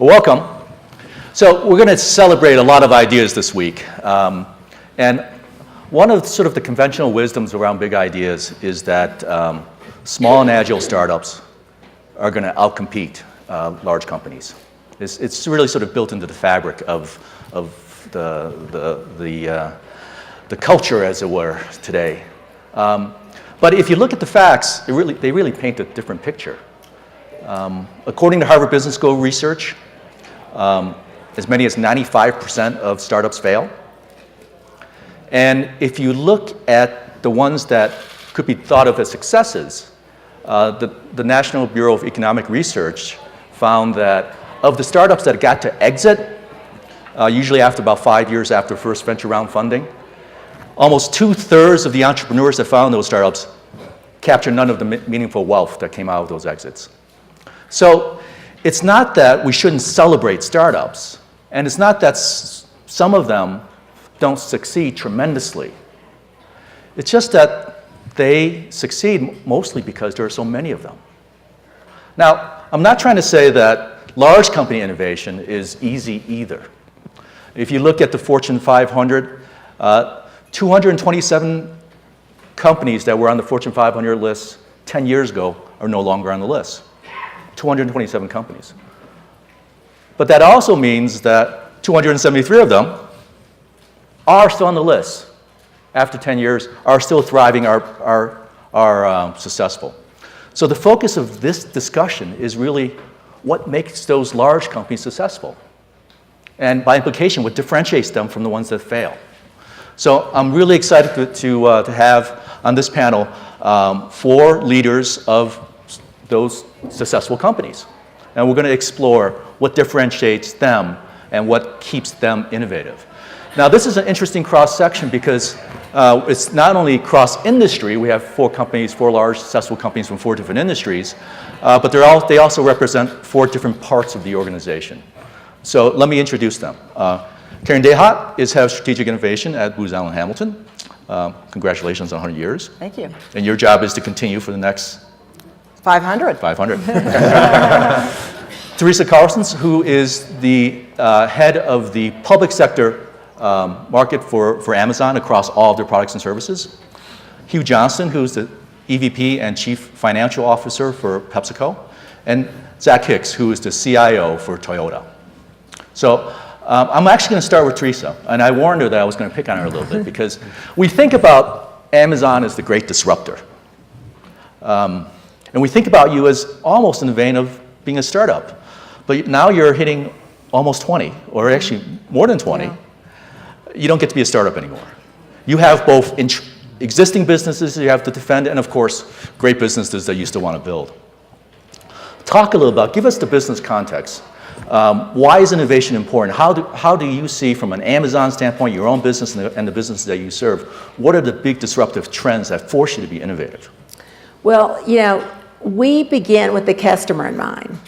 Well, welcome. So we're going to celebrate a lot of ideas this week. And one of sort of the conventional wisdoms around big ideas is that small and agile startups are going to outcompete large companies. It's really sort of built into the fabric of the culture, as it were, today. But if you look at the facts, they really paint a different picture. According to Harvard Business School research, as many as 95% of startups fail. And if you look at the ones that could be thought of as successes, the National Bureau of Economic Research found that of the startups that got to exit, usually after about 5 years after first venture round funding, almost 2/3 of the entrepreneurs that found those startups captured none of the meaningful wealth that came out of those exits. So it's not that we shouldn't celebrate startups, and it's not that some of them don't succeed tremendously. It's just that they succeed mostly because there are so many of them. Now, I'm not trying to say that large company innovation is easy either. If you look at the Fortune 500, 227 companies that were on the Fortune 500 list 10 years ago are no longer on the list. 227 companies. But that also means that 273 of them are still on the list after 10 years, are still thriving, are successful. So the focus of this discussion is really what makes those large companies successful. And by implication, what differentiates them from the ones that fail. So I'm really excited to have on this panel 4 leaders of those successful companies. And we're going to explore what differentiates them and what keeps them innovative. Now, this is an interesting cross-section because it's not only cross-industry. We have 4 companies, 4 large successful companies from 4 different industries, but they also represent 4 different parts of the organization. So let me introduce them. Karen Dahut is Head of Strategic Innovation at Booz Allen Hamilton. Congratulations on 100 years. Thank you. And your job is to continue for the next 500. 500. Teresa Carlson, who is the head of the public sector market for Amazon across all of their products and services. Hugh Johnston, who's the EVP and Chief Financial Officer for PepsiCo. And Hicks, who is the CIO for Toyota. So I'm actually going to start with Teresa. And I warned her that I was going to pick on her a little bit because we think about Amazon as the great disruptor. And we think about you as almost in the vein of being a startup. But now you're hitting almost 20, or actually more than 20. Yeah. You don't get to be a startup anymore. You have both existing businesses you have to defend, and of course, great businesses that you still want to build. Talk a little about, give us the business context. Why is innovation important? How do you see, from an Amazon standpoint, your own business and the businesses that you serve, what are the big disruptive trends that force you to be innovative? Well, you know, we begin with the customer in mind.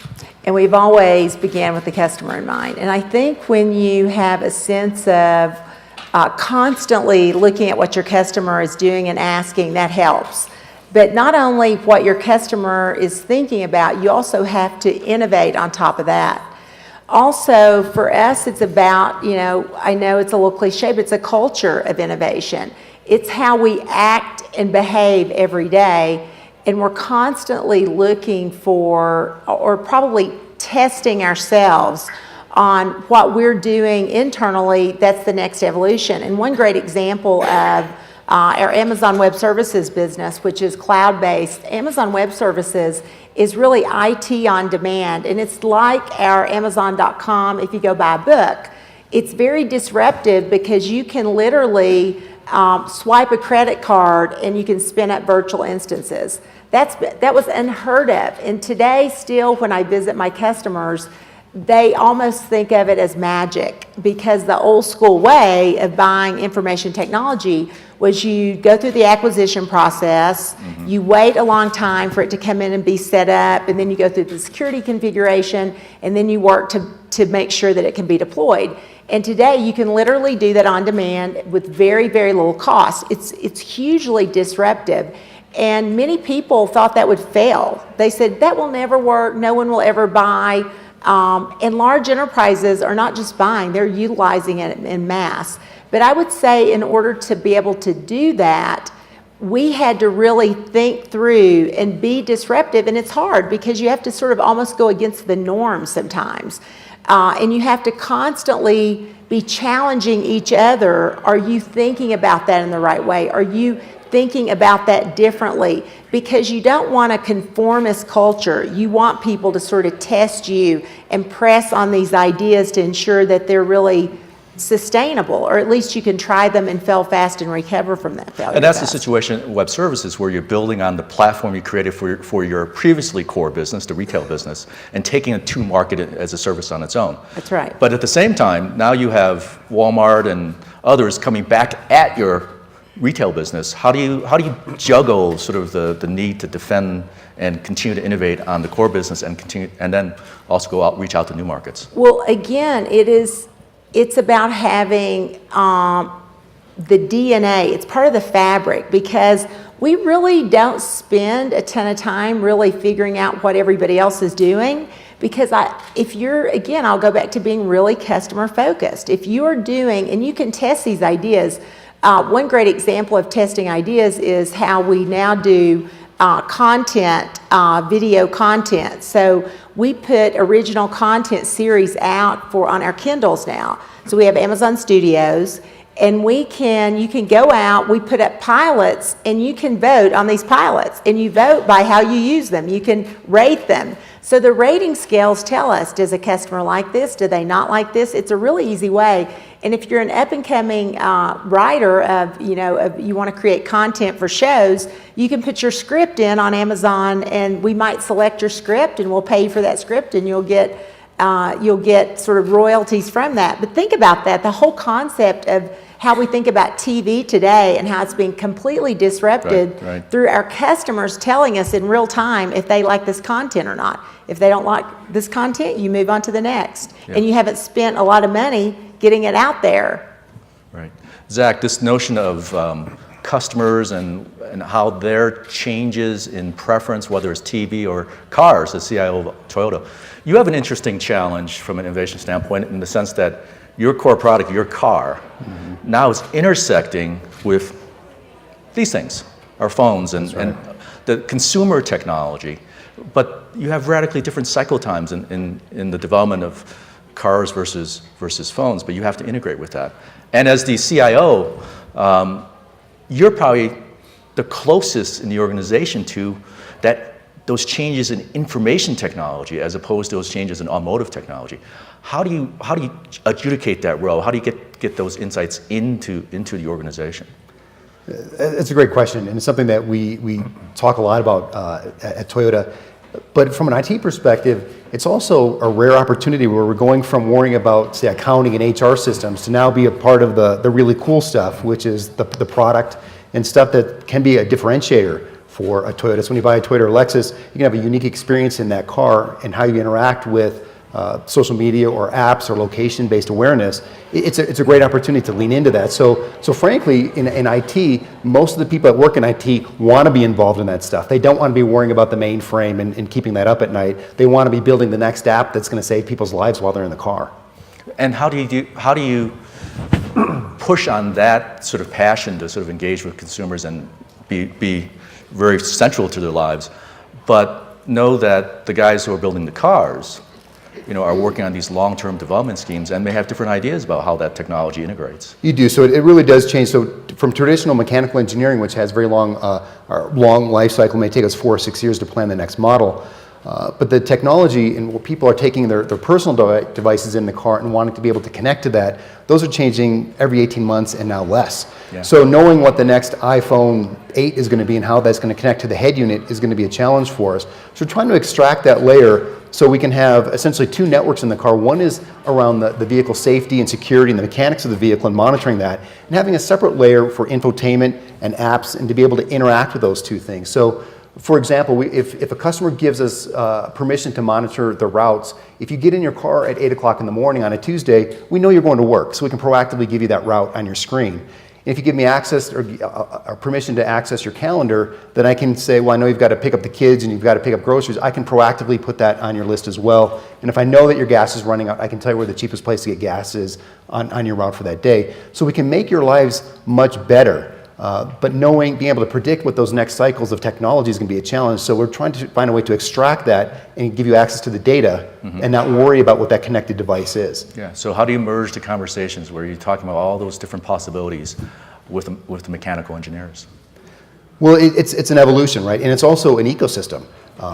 And we've always began with the customer in mind. And I think when you have a sense of constantly looking at what your customer is doing and asking, that helps. But not only what your customer is thinking about, you also have to innovate on top of that. Also, for us, it's about, you know, I know it's a little cliche, but it's a culture of innovation. It's how we act and behave every day. And we're constantly looking for, or probably testing ourselves on what we're doing internally. That's the next evolution. And one great example of our Amazon Web Services business, which is cloud-based. Amazon Web Services is really IT on demand. And it's like our Amazon.com if you go buy a book. It's very disruptive because you can literally swipe a credit card and you can spin up virtual instances. That was unheard of. And today, still, when I visit my customers, they almost think of it as magic because the old school way of buying information technology was you go through the acquisition process, you wait a long time for it to come in and be set up, and then you go through the security configuration, and then you work to make sure that it can be deployed. And today, you can literally do that on demand with very, very little cost. It's hugely disruptive. And many people thought that would fail. They said, that will never work. No one will ever buy And large enterprises are not just buying, they're utilizing it in mass. But I would say in order to be able to do that, we had to really think through and be disruptive, and it's hard because you have to sort of almost go against the norm sometimes. And you have to constantly be challenging each other. Are you thinking about that in the right way? Are you thinking about that differently? Because you don't want a conformist culture. You want people to sort of test you and press on these ideas to ensure that they're really sustainable, or at least you can try them and fail fast and recover from that failure. And that's fast. the situation in web services, where you're building on the platform you created for your previously core business, the retail business, and taking it to market as a service on its own. That's right. But at the same time, now you have Walmart and others coming back at your retail business. How do you juggle sort of the need to defend and continue to innovate on the core business and then also go out, reach out to new markets? Well, again, it's about having the DNA. It's part of the fabric, because we really don't spend a ton of time really figuring out what everybody else is doing. Because I'll go back to being really customer focused. If you're doing, and you can test these ideas, one great example of testing ideas is how we now do content, video content. So we put original content series out on our Kindles now. So we have Amazon Studios, and you can go out, we put up pilots, and you can vote on these pilots, and you vote by how you use them. You can rate them. So the rating scales tell us, does a customer like this? Do they not like this? It's a really easy way. And if you're an up-and-coming writer you want to create content for shows, you can put your script in on Amazon, and we might select your script, and we'll pay you for that script, and you'll get sort of royalties from that. But think about that, the whole concept of how we think about TV today and how it's being completely disrupted through our customers telling us in real time if they like this content or not. If they don't like this content, you move on to the next. Yeah. And you haven't spent a lot of money getting it out there. Right. Zach, this notion of customers and how their changes in preference, whether it's TV or cars, as CIO of Toyota, you have an interesting challenge from an innovation standpoint, in the sense that your core product, your car, now is intersecting with these things, our phones and the consumer technology. But you have radically different cycle times in the development of cars versus phones, but you have to integrate with that. And as the CIO, you're probably the closest in the organization to those changes in information technology as opposed to those changes in automotive technology. How do you adjudicate that role? How do you get those insights into the organization? It's a great question, and it's something that we talk a lot about at Toyota. But from an IT perspective, it's also a rare opportunity where we're going from worrying about, say, accounting and HR systems to now be a part of the really cool stuff, which is the product and stuff that can be a differentiator for a Toyota. So when you buy a Toyota or Lexus, you can have a unique experience in that car and how you interact with social media or apps or location-based awareness. It's a great opportunity to lean into that. So frankly, in IT, most of the people that work in IT want to be involved in that stuff. They don't want to be worrying about the mainframe and keeping that up at night. They want to be building the next app that's going to save people's lives while they're in the car. And how do you push on that sort of passion to sort of engage with consumers and be very central to their lives, but know that the guys who are building the cars, are working on these long-term development schemes and may have different ideas about how that technology integrates? You do. So it really does change. So from traditional mechanical engineering, which has very long life cycle, may take us 4 or 6 years to plan the next model. But the technology and what people are taking their personal devices in the car and wanting to be able to connect to that, those are changing every 18 months and now less. Yeah. So knowing what the next iPhone 8 is going to be and how that's going to connect to the head unit is going to be a challenge for us. So we're trying to extract that layer so we can have essentially 2 networks in the car. One is around the vehicle safety and security and the mechanics of the vehicle and monitoring that, and having a separate layer for infotainment and apps and to be able to interact with those 2 things. So for example, if a customer gives us permission to monitor the routes, if you get in your car at 8 o'clock in the morning on a Tuesday, we know you're going to work, so we can proactively give you that route on your screen. And if you give me access or permission to access your calendar, then I can say, well, I know you've got to pick up the kids and you've got to pick up groceries. I can proactively put that on your list as well. And if I know that your gas is running out, I can tell you where the cheapest place to get gas is on your route for that day. So we can make your lives much better. But being able to predict what those next cycles of technology is going to be a challenge. So we're trying to find a way to extract that and give you access to the data and not worry about what that connected device is. Yeah, so how do you merge the conversations where you're talking about all those different possibilities with the mechanical engineers? Well, it's an evolution, right? And it's also an ecosystem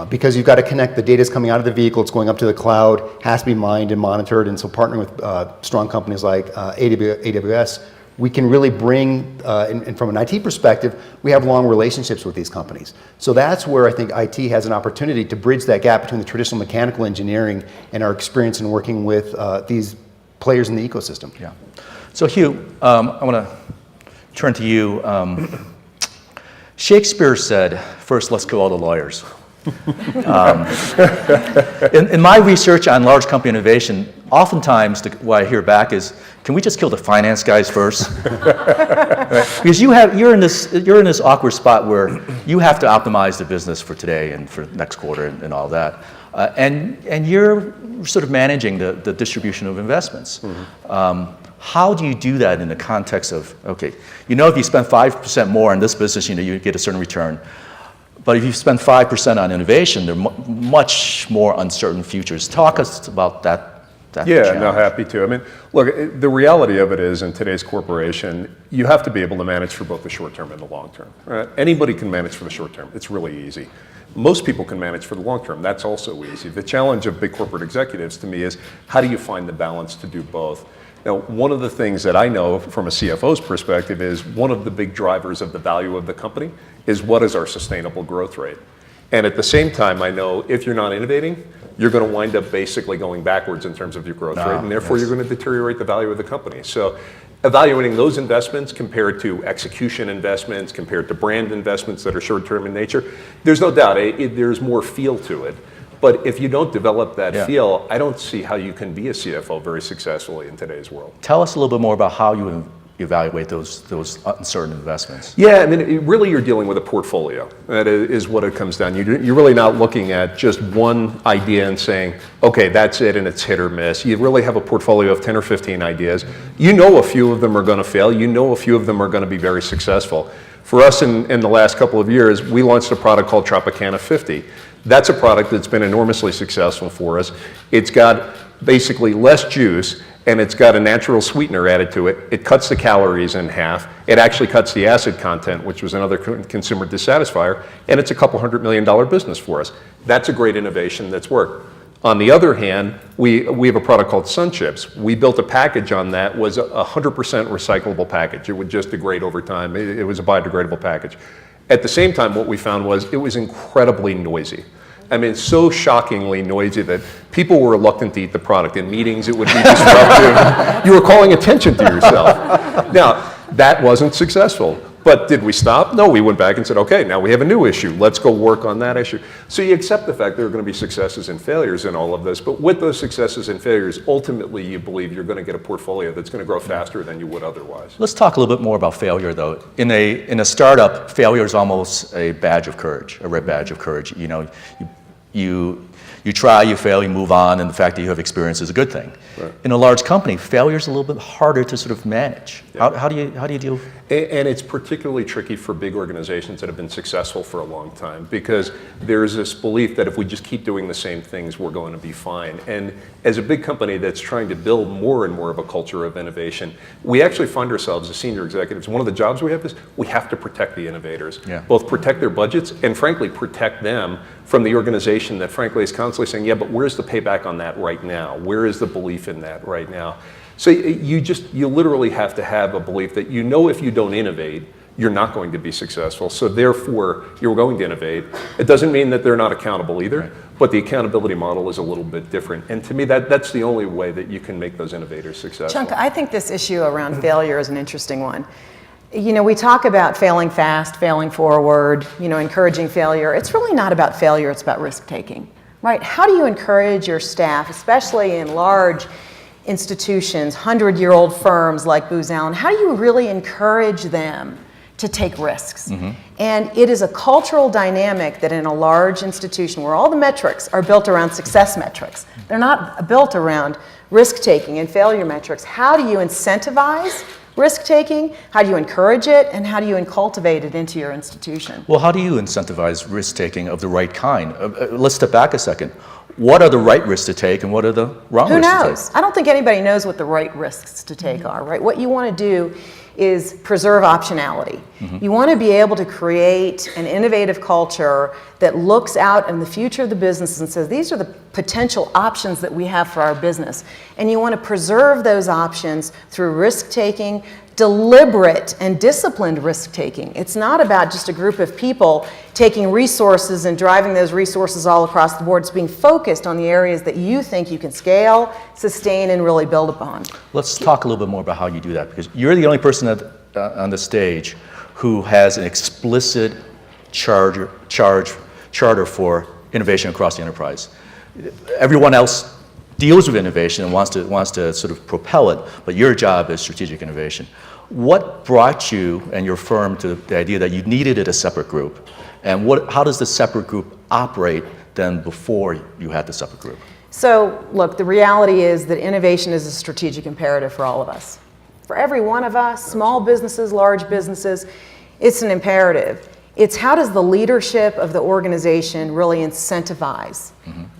because you've got to connect the data is coming out of the vehicle, it's going up to the cloud, has to be mined and monitored. And so partnering with strong companies like AWS, we can really bring, and from an IT perspective, we have long relationships with these companies. So that's where I think IT has an opportunity to bridge that gap between the traditional mechanical engineering and our experience in working with these players in the ecosystem. Yeah. So Hugh, I want to turn to you. Shakespeare said, first let's kill all the lawyers. In my research on large company innovation, oftentimes what I hear back is, can we just kill the finance guys first? Right? Because you're in this awkward spot where you have to optimize the business for today and for next quarter and all that, and you're sort of managing the distribution of investments. How do you do that in the context of, okay, if you spend 5% more in this business, you get a certain return. But if you spend 5% on innovation, there are much more uncertain futures. Talk us about that Yeah, challenge. no, happy to. I mean, look, the reality of it is in today's corporation, you have to be able to manage for both the short term and the long term. Right? Anybody can manage for the short term. It's really easy. Most people can manage for the long term. That's also easy. The challenge of big corporate executives to me is how do you find the balance to do both? Now, one of the things that I know from a CFO's perspective is one of the big drivers of the value of the company is what is our sustainable growth rate. And at the same time, I know if you're not innovating, you're going to wind up basically going backwards in terms of your growth rate, and therefore you're going to deteriorate the value of the company. So evaluating those investments compared to execution investments, compared to brand investments that are short-term in nature, there's no doubt there's more feel to it. But if you don't develop that feel, I don't see how you can be a CFO very successfully in today's world. Tell us a little bit more about how you evaluate those uncertain investments. Yeah, I mean, really you're dealing with a portfolio. That is what it comes down. You're really not looking at just one idea and saying, okay, that's it and it's hit or miss. You really have a portfolio of 10 or 15 ideas. You know a few of them are going to fail. You know a few of them are going to be very successful. For us in the last couple of years, we launched a product called Tropicana 50. That's a product that's been enormously successful for us. It's got basically less juice and it's got a natural sweetener added to it. It cuts the calories in half. It actually cuts the acid content, which was another consumer dissatisfier, and it's a couple $100 million business for us. That's a great innovation that's worked. On the other hand, we have a product called Sun Chips. We built a package on that, was a 100% recyclable package. It would just degrade over time. It was a biodegradable package. At the same time, what we found was it was incredibly noisy. I mean, so shockingly noisy that people were reluctant to eat the product. In meetings, it would be disruptive. You were calling attention to yourself. Now, that wasn't successful. But did we stop? No, we went back and said, okay, now we have a new issue. Let's go work on that issue. So you accept the fact there are going to be successes and failures in all of this. But with those successes and failures, ultimately you believe you're going to get a portfolio that's going to grow faster than you would otherwise. Let's talk a little bit more about failure, though. In a startup, failure is almost a badge of courage, a red badge of courage. You try, you fail, you move on, and the fact that you have experience is a good thing. Right. In a large company, failure is a little bit harder to sort of manage. Yeah. How do you deal? And it's particularly tricky for big organizations that have been successful for a long time because there's this belief that if we just keep doing the same things, we're going to be fine. And as a big company that's trying to build more and more of a culture of innovation, we actually find ourselves as senior executives, one of the jobs we have is we have to protect the innovators, both protect their budgets and frankly protect them from the organization that frankly is constantly saying, yeah, but where's the payback on that right now? Where is the belief in that right now? So you literally have to have a belief that if you don't innovate, you're not going to be successful. So therefore, you're going to innovate. It doesn't mean that they're not accountable either, but the accountability model is a little bit different. And to me, that's the only way that you can make those innovators successful. Chunka, I think this issue around failure is an interesting one. We talk about failing fast, failing forward, encouraging failure. It's really not about failure, it's about risk taking, right? How do you encourage your staff, especially in large institutions, 100-year-old firms like Booz Allen, how do you really encourage them to take risks? And it is a cultural dynamic that in a large institution where all the metrics are built around success metrics, they're not built around risk-taking and failure metrics. How do you incentivize risk-taking? How do you encourage it? And how do you cultivate it into your institution? Well, how do you incentivize risk-taking of the right kind? Let's step back a second. What are the right risks to take and what are the wrong Who risks to knows? take? I don't think anybody knows what the right risks to take are, right? What you want to do is preserve optionality. You want to be able to create an innovative culture that looks out in the future of the business and says, these are the potential options that we have for our business. And you want to preserve those options through risk-taking, deliberate and disciplined risk-taking. It's not about just a group of people taking resources and driving those resources all across the board. It's being focused on the areas that you think you can scale, sustain, and really build upon. Let's talk a little bit more about how you do that, because you're the only person on the stage who has an explicit charter for innovation across the enterprise. Everyone else deals with innovation and wants to sort of propel it, but your job is strategic innovation. What brought you and your firm to the idea that you needed it a separate group? And how does the separate group operate then before you had the separate group? So, look, the reality is that innovation is a strategic imperative for all of us. For every one of us, small businesses, large businesses, it's an imperative. It's how does the leadership of the organization really incentivize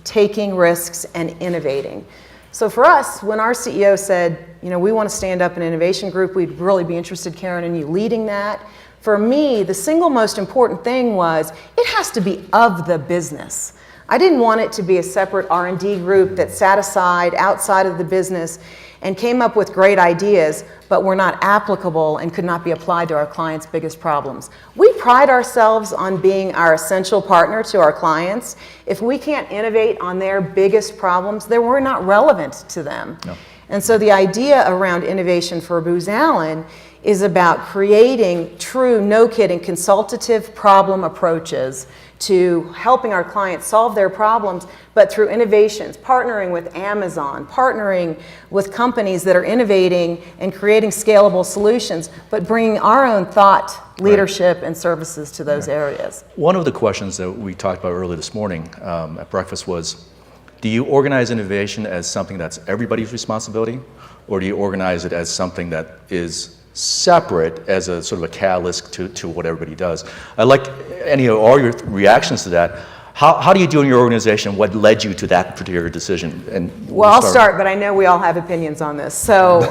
taking risks and innovating. So for us, when our CEO said, we want to stand up an innovation group, we'd really be interested, Karen, in you leading that. For me, the single most important thing was it has to be of the business. I didn't want it to be a separate R&D group that sat aside outside of the business and came up with great ideas, but were not applicable and could not be applied to our clients' biggest problems. We pride ourselves on being our essential partner to our clients. If we can't innovate on their biggest problems, then we're not relevant to them. No. And so the idea around innovation for Booz Allen is about creating true, no-kidding, consultative problem approaches to helping our clients solve their problems, but through innovations, partnering with Amazon, partnering with companies that are innovating and creating scalable solutions, but bringing our own thought, leadership, and services to those areas. One of the questions that we talked about earlier this morning at breakfast was, do you organize innovation as something that's everybody's responsibility, or do you organize it as something that is separate as a sort of a catalyst to what everybody does? I'd like all your reactions to that. How do you do in your organization? What led you to that particular decision? And well, I'll start, but I know we all have opinions on this. So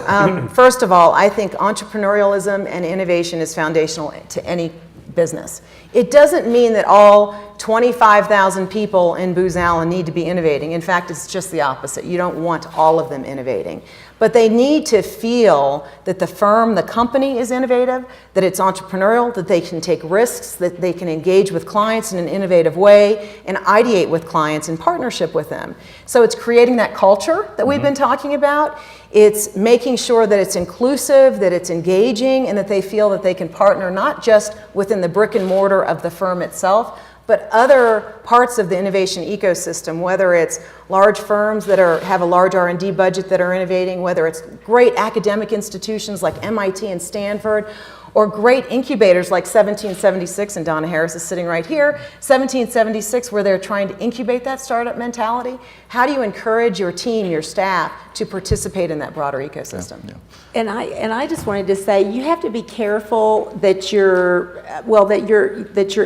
first of all, I think entrepreneurialism and innovation is foundational to any business. It doesn't mean that all 25,000 people in Booz Allen need to be innovating. In fact, it's just the opposite. You don't want all of them innovating. But they need to feel that the firm, the company is innovative, that it's entrepreneurial, that they can take risks, that they can engage with clients in an innovative way and ideate with clients in partnership with them. So it's creating that culture that we've been talking about. It's making sure that it's inclusive, that it's engaging, and that they feel that they can partner not just within the brick and mortar of the firm itself, but other parts of the innovation ecosystem, whether it's large firms that have a large R&D budget that are innovating, whether it's great academic institutions like MIT and Stanford, or great incubators like 1776, and Donna Harris is sitting right here, 1776, where they're trying to incubate that startup mentality. How do you encourage your team, your staff, to participate in that broader ecosystem? Yeah. And I just wanted to say, you have to be careful that you're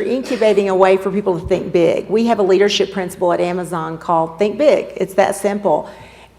incubating a way for people to think big. We have a leadership principle at Amazon called Think Big. It's that simple.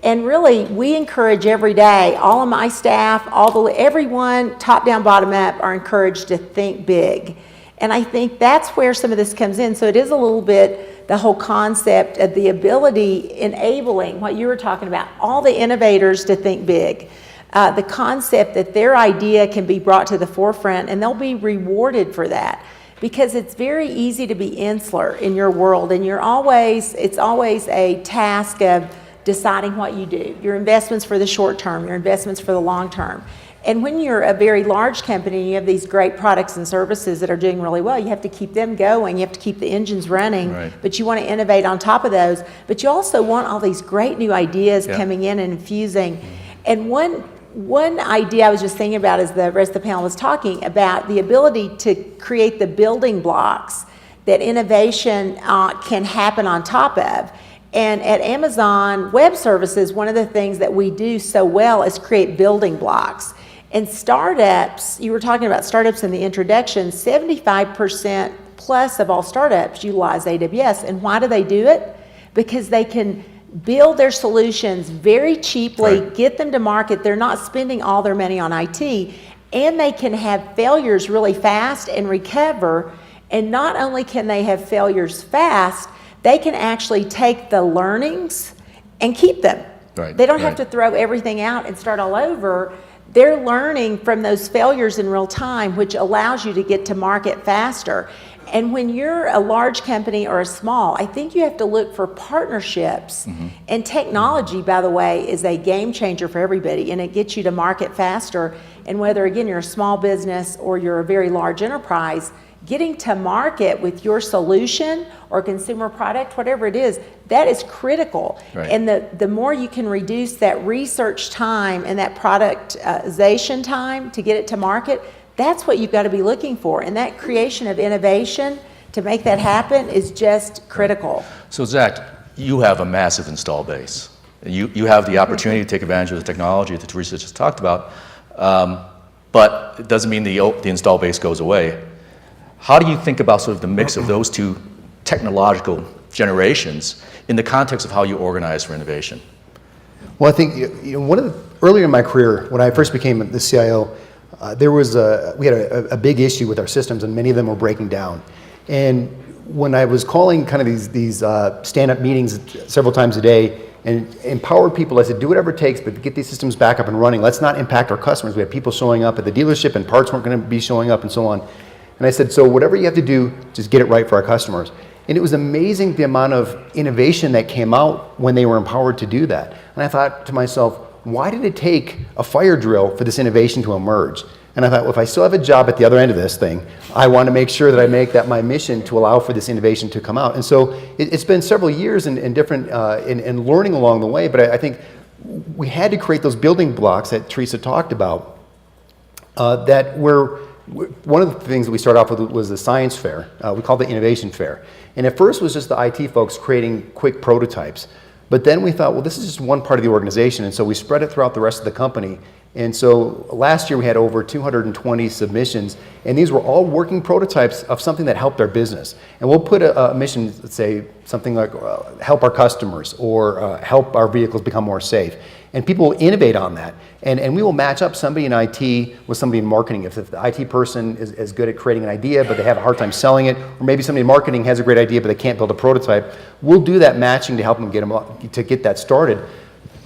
And really, we encourage every day, all of my staff, everyone, top down, bottom up, are encouraged to think big. And I think that's where some of this comes in. So it is a little bit the whole concept of the ability, enabling what you were talking about, all the innovators to think big. The concept that their idea can be brought to the forefront and they'll be rewarded for that. Because it's very easy to be insular in your world, and it's always a task of deciding what you do, your investments for the short term, your investments for the long term. And when you're a very large company and you have these great products and services that are doing really well, you have to keep them going, you have to keep the engines running, right. But you want to innovate on top of those. But you also want all these great new ideas coming in and infusing. And one idea I was just thinking about as the rest of the panel was talking about the ability to create the building blocks that innovation can happen on top of. And at Amazon Web Services, one of the things that we do so well is create building blocks. And startups, you were talking about startups in the introduction, 75% plus of all startups utilize AWS. And why do they do it? Because they can build their solutions very cheaply, get them to market. They're not spending all their money on IT, and they can have failures really fast and recover. And not only can they have failures fast, they can actually take the learnings and keep them. They don't have to throw everything out and start all over. They're learning from those failures in real time, which allows you to get to market faster. And when you're a large company or a small, I think you have to look for partnerships. And technology, by the way, is a game changer for everybody, and it gets you to market faster. And whether, again, you're a small business or you're a very large enterprise, getting to market with your solution or consumer product, whatever it is, that is critical. And the more you can reduce that research time and that productization time to get it to market, that's what you've got to be looking for. And that creation of innovation to make that happen is just critical. So Zach, you have a massive install base. You have the opportunity to take advantage of the technology that Teresa just talked about, but it doesn't mean the install base goes away. How do you think about sort of the mix of those two technological generations in the context of how you organize for innovation? Well, I think earlier in my career, when I first became the CIO, we had a big issue with our systems, and many of them were breaking down. And when I was calling kind of these stand-up meetings several times a day and empowered people, I said, do whatever it takes, but get these systems back up and running. Let's not impact our customers. We had people showing up at the dealership and parts weren't going to be showing up and so on. And I said, so whatever you have to do, just get it right for our customers. And it was amazing the amount of innovation that came out when they were empowered to do that. And I thought to myself, why did it take a fire drill for this innovation to emerge? And I thought, well, if I still have a job at the other end of this thing, I want to make sure that I make that my mission to allow for this innovation to come out. And so it's been several years in different in learning along the way, but I think we had to create those building blocks that Teresa talked about that were. One of the things that we started off with was the science fair. We called it the innovation fair. And at first it was just the IT folks creating quick prototypes. But then we thought, well, this is just one part of the organization. And so we spread it throughout the rest of the company. And so last year we had over 220 submissions. And these were all working prototypes of something that helped our business. And we'll put a mission, let's say something like help our customers or help our vehicles become more safe. And people will innovate on that. And we will match up somebody in IT with somebody in marketing. If the IT person is good at creating an idea, but they have a hard time selling it, or maybe somebody in marketing has a great idea, but they can't build a prototype, we'll do that matching to help them get that started.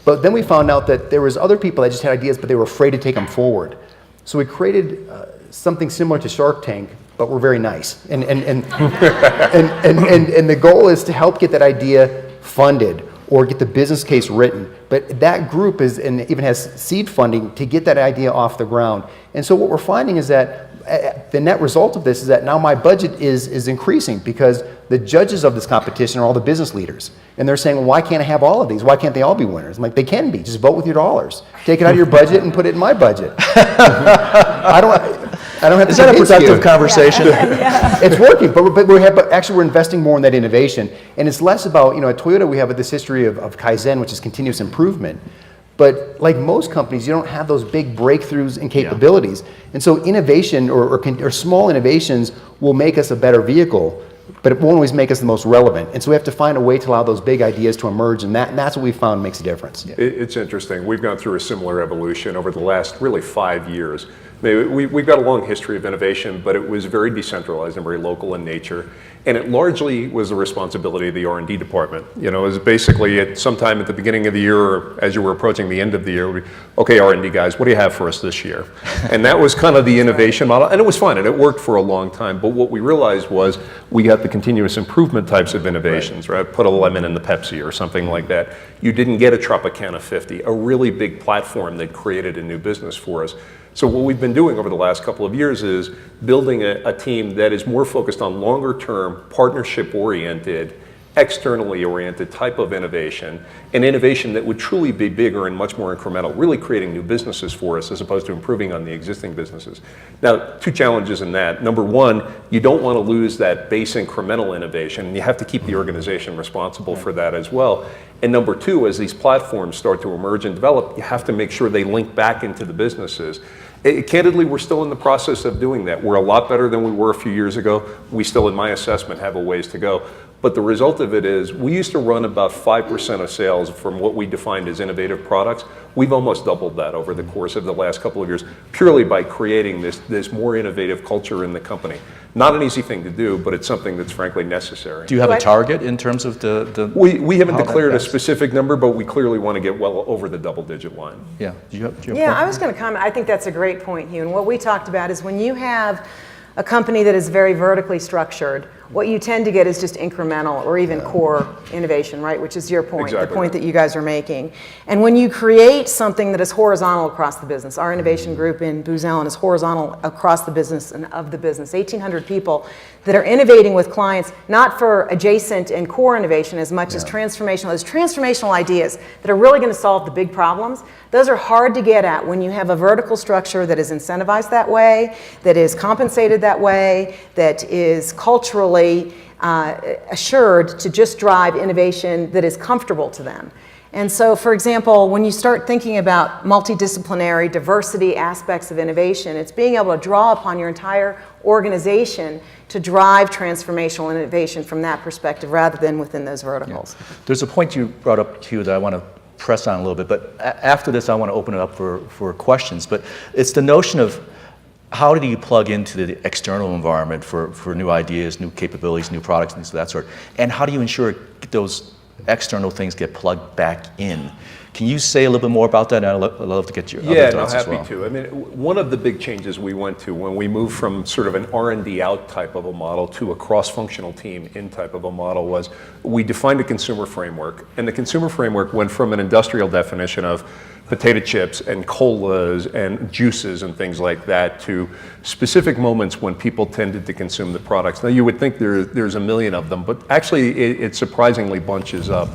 But then we found out that there was other people that just had ideas, but they were afraid to take them forward. So we created something similar to Shark Tank, but we're very nice. And the goal is to help get that idea funded or get the business case written. But that group even has seed funding to get that idea off the ground. And so what we're finding is that the net result of this is that now my budget is increasing because the judges of this competition are all the business leaders. And they're saying, well, why can't I have all of these? Why can't they all be winners? I'm like, they can be. Just vote with your dollars. Take it out of your budget and put it in my budget. I don't have to. Is that a productive conversation? It's working, but actually we're investing more in that innovation. And it's less about, at Toyota we have this history of Kaizen, which is continuous improvement. But like most companies, you don't have those big breakthroughs and capabilities. And so innovation or small innovations will make us a better vehicle, but it won't always make us the most relevant. And so we have to find a way to allow those big ideas to emerge, and that's what we found makes a difference. It's interesting. We've gone through a similar evolution over the last really 5 years. We've got a long history of innovation, but it was very decentralized and very local in nature. And it largely was the responsibility of the R&D department. It was basically at sometime at the beginning of the year, or as you were approaching the end of the year, okay, R&D guys, what do you have for us this year? And that was kind of the innovation model, and it was fun, and it worked for a long time. But what we realized was we got the continuous improvement types of innovations, right? Put a lemon in the Pepsi or something like that. You didn't get a Tropicana 50, a really big platform that created a new business for us. So what we've been doing over the last couple of years is building a team that is more focused on longer term, partnership oriented, externally oriented type of innovation, an innovation that would truly be bigger and much more incremental, really creating new businesses for us as opposed to improving on the existing businesses. Now, two challenges in that. Number one, you don't want to lose that base incremental innovation, and you have to keep the organization responsible for that as well. And number two, as these platforms start to emerge and develop, you have to make sure they link back into the businesses. Candidly, we're still in the process of doing that. We're a lot better than we were a few years ago. We still, in my assessment, have a ways to go. But the result of it is we used to run about 5% of sales from what we defined as innovative products. We've almost doubled that over the course of the last couple of years, purely by creating this more innovative culture in the company. Not an easy thing to do, but it's something that's frankly necessary. Do you have a target in terms of the We haven't how that declared a goes? specific number, but we clearly want to get well over the double-digit line. Yeah. Do you have Yeah, I was going to comment. I think that's a great point, Hugh. And what we talked about is when you have a company that is very vertically structured, what you tend to get is just incremental or even core innovation, right? Which is your point, Exactly. the point that you guys are making. And when you create something that is horizontal across the business, our innovation group in Booz Allen is horizontal across the business and of the business, 1,800 people that are innovating with clients, not for adjacent and core innovation as much as transformational. Those transformational ideas that are really going to solve the big problems, those are hard to get at when you have a vertical structure that is incentivized that way, that is compensated that way, that is culturally assured to just drive innovation that is comfortable to them. And so, for example, when you start thinking about multidisciplinary diversity aspects of innovation, it's being able to draw upon your entire organization to drive transformational innovation from that perspective rather than within those verticals. Yeah. There's a point you brought up, Hugh, that I want to press on a little bit, but after this I want to open it up for questions. But it's the notion of how do you plug into the external environment for new ideas, new capabilities, new products, things of that sort? And how do you ensure those external things get plugged back in? Can you say a little bit more about that? And I'd love to get your other thoughts as well. Yeah, happy to. I mean, one of the big changes we went to when we moved from sort of an R&D out type of a model to a cross-functional team in type of a model was we defined a consumer framework. And the consumer framework went from an industrial definition of potato chips and colas and juices and things like that to specific moments when people tended to consume the products. Now you would think there's a million of them, but actually it surprisingly bunches up.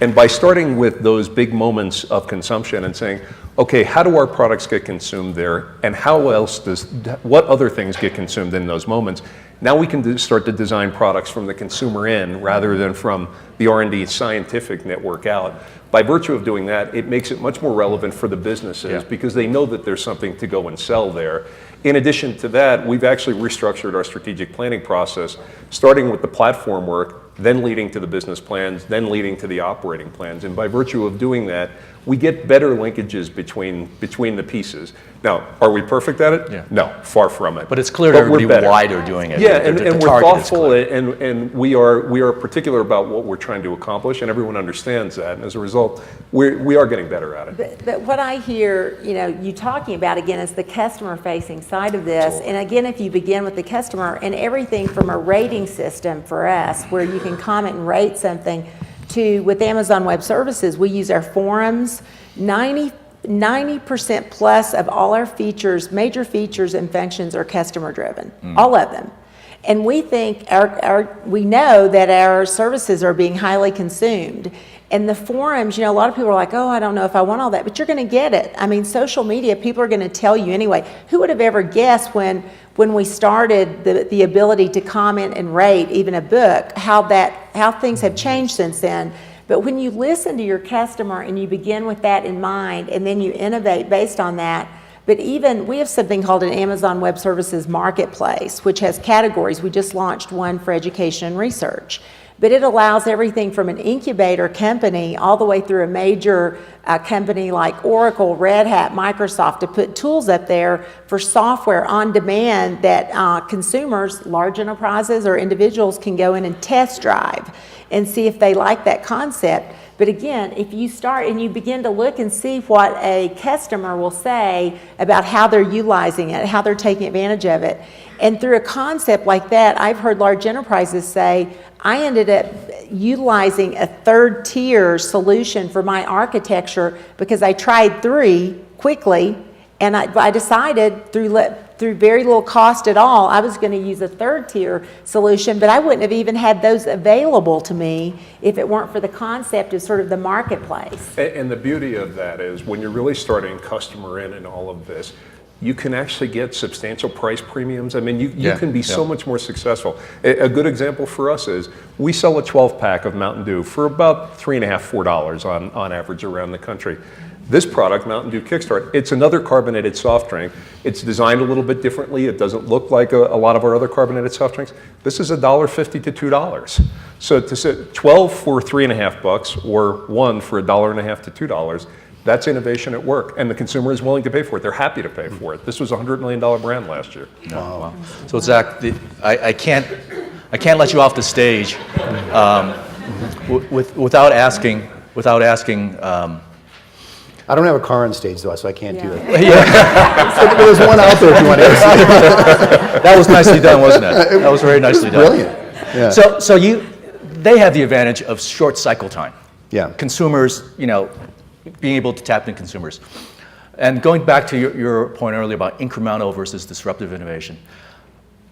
And by starting with those big moments of consumption and saying, okay, how do our products get consumed there, and what other things get consumed in those moments? Now we can start to design products from the consumer in rather than from the R&D scientific network out. By virtue of doing that, it makes it much more relevant for the businesses because they know that there's something to go and sell there. In addition to that, we've actually restructured our strategic planning process, starting with the platform work, then leading to the business plans, then leading to the operating plans. And by virtue of doing that, we get better linkages between the pieces. Now, are we perfect at it? Yeah. No, far from it. But it's clear to everybody why they're doing it. Yeah, The and we're target is thoughtful, clear. and we are particular about what we're trying to accomplish, and everyone understands that. And as a result, we are getting better at it. But what I hear, you talking about again is the customer-facing side of this. Totally. And again, if you begin with the customer and everything from a rating system for us, where you can comment and rate something, to with Amazon Web Services, we use our forums. 90% plus of all our features, major features and functions are customer driven, all of them. And we think we know that our services are being highly consumed. And the forums, a lot of people are like, oh, I don't know if I want all that, but you're going to get it. I mean, social media, people are going to tell you anyway. Who would have ever guessed when we started the ability to comment and rate even a book, how things have changed since then. But when you listen to your customer and you begin with that in mind and then you innovate based on that, but even we have something called an Amazon Web Services Marketplace, which has categories. We just launched one for education and research. But it allows everything from an incubator company all the way through a major company like Oracle, Red Hat, Microsoft to put tools up there for software on demand that consumers, large enterprises or individuals can go in and test drive and see if they like that concept. But again, if you start and you begin to look and see what a customer will say about how they're utilizing it, how they're taking advantage of it, and through a concept like that, I've heard large enterprises say, I ended up utilizing a third tier solution for my architecture because I tried 3 quickly, and I decided through through very little cost at all, I was going to use a third tier solution, but I wouldn't have even had those available to me if it weren't for the concept of sort of the marketplace. And the beauty of that is when you're really starting customer in and all of this, you can actually get substantial price premiums. I mean, you can be so much more successful. A good example for us is we sell a 12-pack of Mountain Dew for about $3.50, $4 on average around the country. This product, Mountain Dew Kickstart, it's another carbonated soft drink. It's designed a little bit differently. It doesn't look like a lot of our other carbonated soft drinks. This is $1.50 to $2. So to say 12 for $3.50 or 1 for $1.50 to $2, that's innovation at work, and the consumer is willing to pay for it. They're happy to pay for it. This was a $100 million brand last year. Wow. So Zach, I can't let you off the stage without asking. I don't have a car on stage though, so I can't do it. Yeah. There's one out there if you want to ask. That was nicely done, wasn't it? That was very nicely done. Brilliant. Yeah. So they have the advantage of short cycle time. Yeah. Consumers, being able to tap into consumers. And going back to your point earlier about incremental versus disruptive innovation,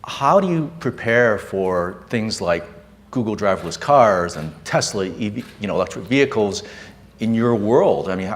how do you prepare for things like Google driverless cars and Tesla electric vehicles in your world? I mean,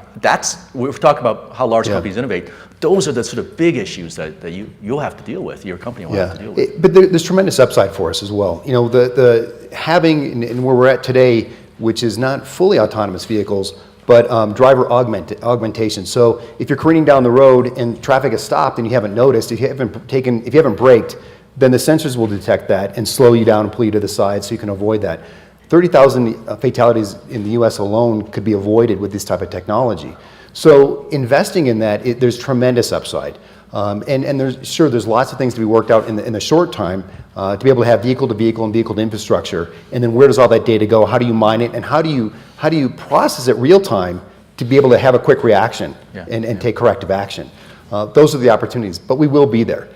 we're talking about how large companies innovate. Those are the sort of big issues that you'll have to deal with, your company will have to deal with. But there's tremendous upside for us as well. The having, and where we're at today, which is not fully autonomous vehicles, but driver augmentation. So if you're careening down the road and traffic has stopped and you haven't noticed, if you haven't braked, then the sensors will detect that and slow you down and pull you to the side so you can avoid that. 30,000 fatalities in the US alone could be avoided with this type of technology. So investing in that, there's tremendous upside. And there's lots of things to be worked out in the short time to be able to have vehicle to vehicle and vehicle to infrastructure. And then where does all that data go? How do you mine it? And how do you process it real time to be able to have a quick reaction and take corrective action? Those are the opportunities, but we will be there.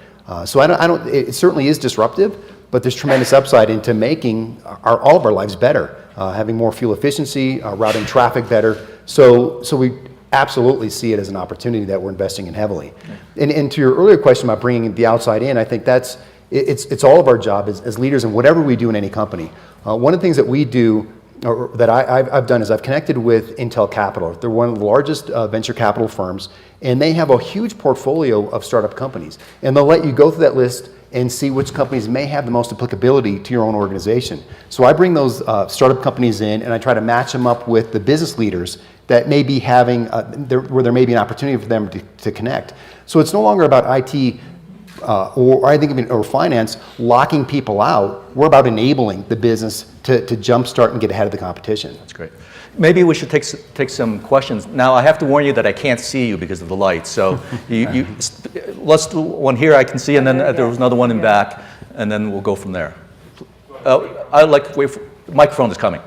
So it certainly is disruptive, but there's tremendous upside into making all of our lives better, having more fuel efficiency, routing traffic better. So we absolutely see it as an opportunity that we're investing in heavily. And to your earlier question about bringing the outside in, I think it's all of our job as leaders in whatever we do in any company. One of the things that we do, or that I've done, is I've connected with Intel Capital. They're one of the largest venture capital firms, and they have a huge portfolio of startup companies. And they'll let you go through that list and see which companies may have the most applicability to your own organization. So I bring those startup companies in and I try to match them up with the business leaders that may be having, where there may be an opportunity for them to connect. So it's no longer about IT or finance locking people out. We're about enabling the business to jumpstart and get ahead of the competition. That's great. Maybe we should take some questions. Now, I have to warn you that I can't see you because of the light. So let's do one here I can see, and then there was another one in back, and then we'll go from there. I'd like to wait for, the microphone is coming.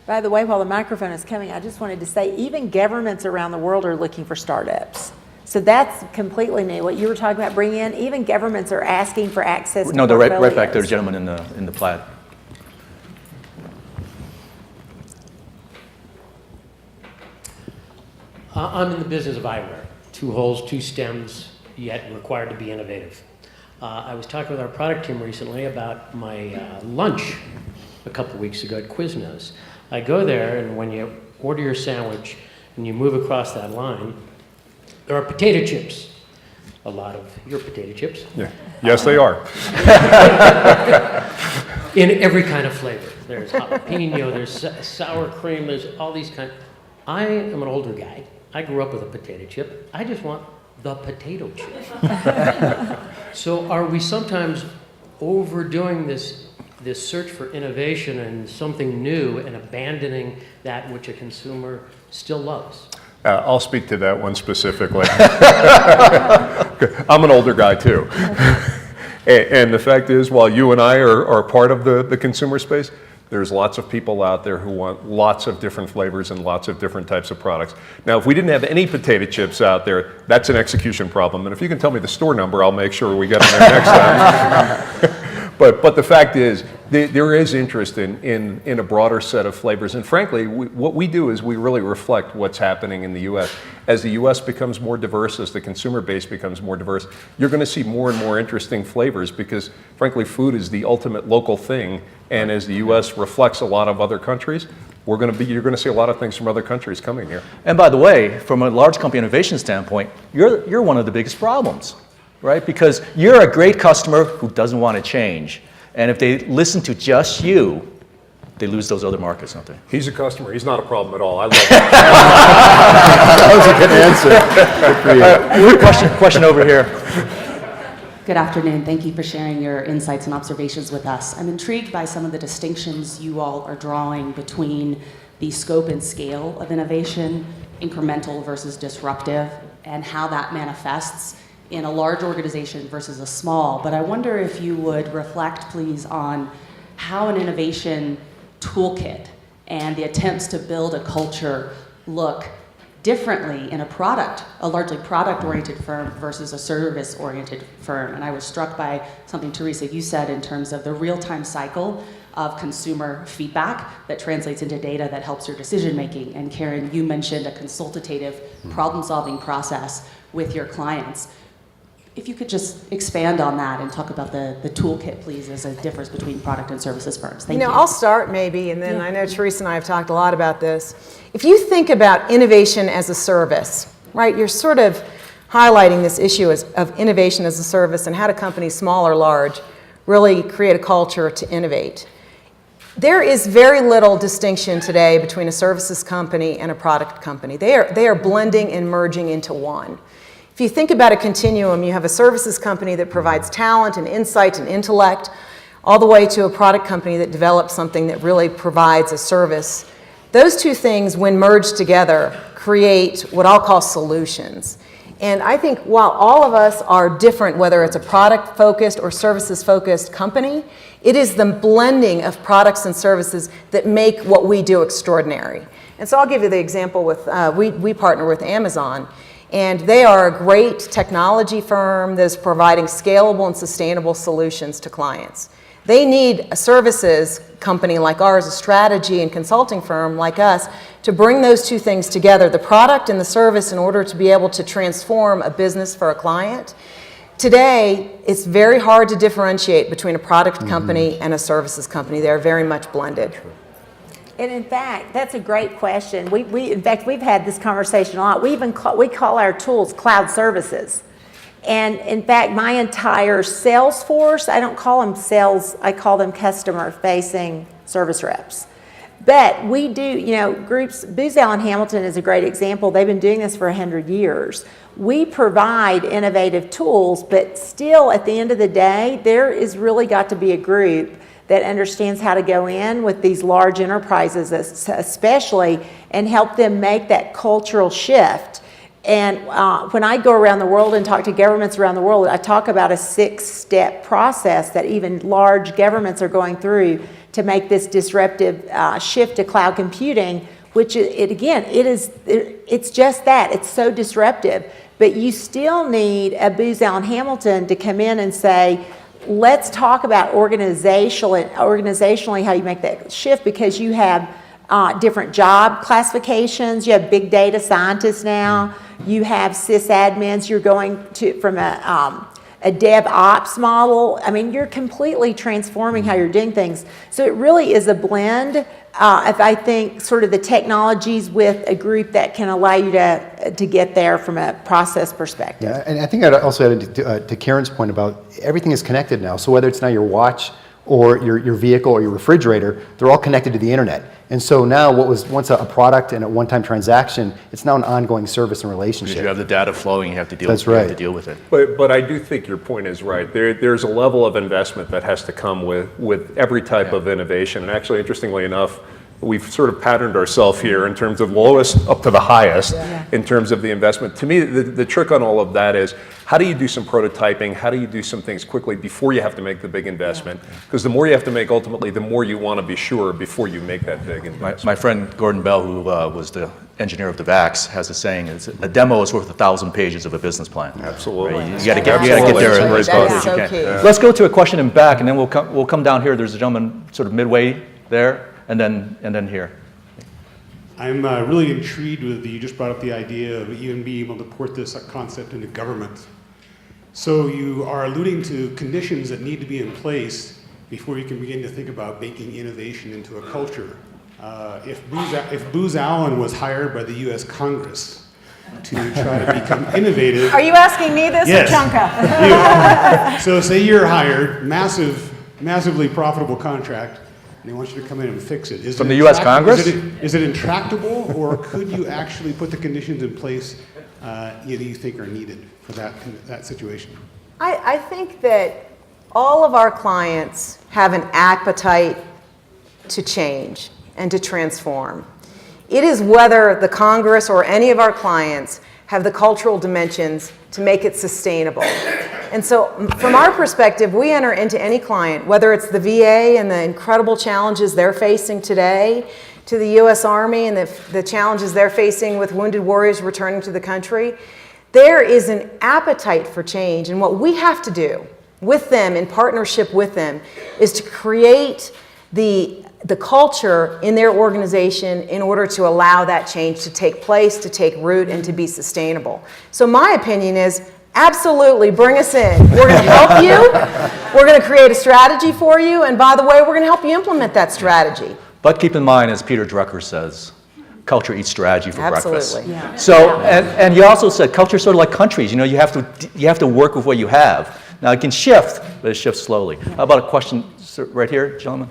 By the way, while the microphone is coming, I just wanted to say even governments around the world are looking for startups. So that's completely new. What you were talking about bringing in, even governments are asking for access to No, they're right back there, portfolios. gentleman in the plaid. I'm in the business of eyewear. 2 holes, 2 stems, yet required to be innovative. I was talking with our product team recently about my lunch a couple weeks ago at Quiznos. I go there, and when you order your sandwich and you move across that line, there are potato chips. A lot of your potato chips. Yeah. Yes, they are. In every kind of flavor. There's jalapeno, there's sour cream, there's all these kinds. I am an older guy. I grew up with a potato chip. I just want the potato chip. So are we sometimes overdoing this search for innovation and something new and abandoning that which a consumer still loves? I'll speak to that one specifically. I'm an older guy too. And the fact is, while you and I are part of the consumer space, there's lots of people out there who want lots of different flavors and lots of different types of products. Now, if we didn't have any potato chips out there, that's an execution problem. And if you can tell me the store number, I'll make sure we get them there next time. But the fact is, There is interest in a broader set of flavors, and frankly, what we do is we really reflect what's happening in the U.S. As the U.S. becomes more diverse, as the consumer base becomes more diverse, you're going to see more and more interesting flavors because, frankly, food is the ultimate local thing, and as the U.S. reflects a lot of other countries, you're going to see a lot of things from other countries coming here. And by the way, from a large company innovation standpoint, you're one of the biggest problems, right? Because you're a great customer who doesn't want to change. And if they listen to just you, they lose those other markets, don't they? He's a customer. He's not a problem at all. I love That was a good answer. Good for you. Question over here. Good afternoon. Thank you for sharing your insights and observations with us. I'm intrigued by some of the distinctions you all are drawing between the scope and scale of innovation, incremental versus disruptive, and how that manifests in a large organization versus a small. But I wonder if you would reflect, please, on how an innovation toolkit and the attempts to build a culture look differently in a largely product-oriented firm versus a service-oriented firm. And I was struck by something, Teresa, you said in terms of the real-time cycle of consumer feedback that translates into data that helps your decision-making. And Karen, you mentioned a consultative problem-solving process with your clients. If you could just expand on that and talk about the toolkit, please, as a difference between product and services firms. Thank you. I'll start maybe, and then I know Teresa and I have talked a lot about this. If you think about innovation as a service, right, you're sort of highlighting this issue of innovation as a service and how do companies, small or large, really create a culture to innovate. There is very little distinction today between a services company and a product company. They are blending and merging into one. If you think about a continuum, you have a services company that provides talent and insight and intellect, all the way to a product company that develops something that really provides a service. Those two things, when merged together, create what I'll call solutions. And I think while all of us are different, whether it's a product-focused or services-focused company, it is the blending of products and services that make what we do extraordinary. And so I'll give you the example with, we partner with Amazon. And they are a great technology firm that is providing scalable and sustainable solutions to clients. They need a services company like ours, a strategy and consulting firm like us, to bring those two things together, the product and the service, in order to be able to transform a business for a client. Today, it's very hard to differentiate between a product company and a services company. They're very much blended. And in fact, that's a great question. In fact, we've had this conversation a lot. We call our tools cloud services. And in fact, my entire sales force, I don't call them sales, I call them customer-facing service reps. But we do, groups, Booz Allen Hamilton is a great example. They've been doing this for 100 years. We provide innovative tools, but still, at the end of the day, there is really got to be a group that understands how to go in with these large enterprises especially and help them make that cultural shift. And when I go around the world and talk to governments around the world, I talk about a 6-step process that even large governments are going through to make this disruptive shift to cloud computing, which it's just that. It's so disruptive. But you still need a Booz Allen Hamilton to come in and say, let's talk about organizationally how you make that shift, because you have different job classifications. You have big data scientists now. You have sysadmins. You're going from a DevOps model. I mean, you're completely transforming how you're doing things. So it really is a blend. If I think sort of the technologies with a group that can allow you to get there from a process perspective. Yeah, and I think I'd also add to Karen's point about everything is connected now. So whether it's now your watch or your vehicle or your refrigerator, they're all connected to the internet. And so now what was once a product and a one-time transaction, it's now an ongoing service and relationship. Because you have the data flowing, you have to deal with it. But I do think your point is right. There's a level of investment that has to come with every type of innovation. And actually, interestingly enough, we've sort of patterned ourselves here in terms of lowest up to the highest in terms of the investment. To me, the trick on all of that is, how do you do some prototyping? How do you do some things quickly before you have to make the big investment? Because the more you have to make, ultimately, the more you want to be sure before you make that big investment. My friend Gordon Bell, who was the engineer of the VAX, has a saying: "It's a demo is worth 1,000 pages of a business plan." Absolutely. You got to get there as quickly as you That's so can. key. Let's go to a question in back, and then we'll come down here. There's a gentleman sort of midway there, and then here. I'm really intrigued with you just brought up the idea of even being able to port this concept into government. So you are alluding to conditions that need to be in place before you can begin to think about baking innovation into a culture. If Booz Allen was hired by the U.S. Congress to try to become innovative. Are you asking me this Yes. or Chunka? So say you're hired, massively profitable contract, and they want you to come in and fix it. Is From it the US intractable? Congress? Is it intractable, or could you actually put the conditions in place you think are needed for that situation? I think that all of our clients have an appetite to change and to transform. It is whether the Congress or any of our clients have the cultural dimensions to make it sustainable. And so from our perspective, we enter into any client, whether it's the VA and the incredible challenges they're facing today, to the US Army and the challenges they're facing with wounded warriors returning to the country. There is an appetite for change, and what we have to do with them, in partnership with them, is to create the culture in their organization in order to allow that change to take place, to take root, and to be sustainable. So my opinion is, absolutely, bring us in. We're going to help you. We're going to create a strategy for you, and by the way, we're going to help you implement that strategy. But keep in mind, as Peter Drucker says, culture eats strategy for breakfast. Absolutely. Yeah. So, and you also said culture is sort of like countries. You know, you have to work with what you have. Now it can shift, but it shifts slowly. How about a question right here, gentlemen?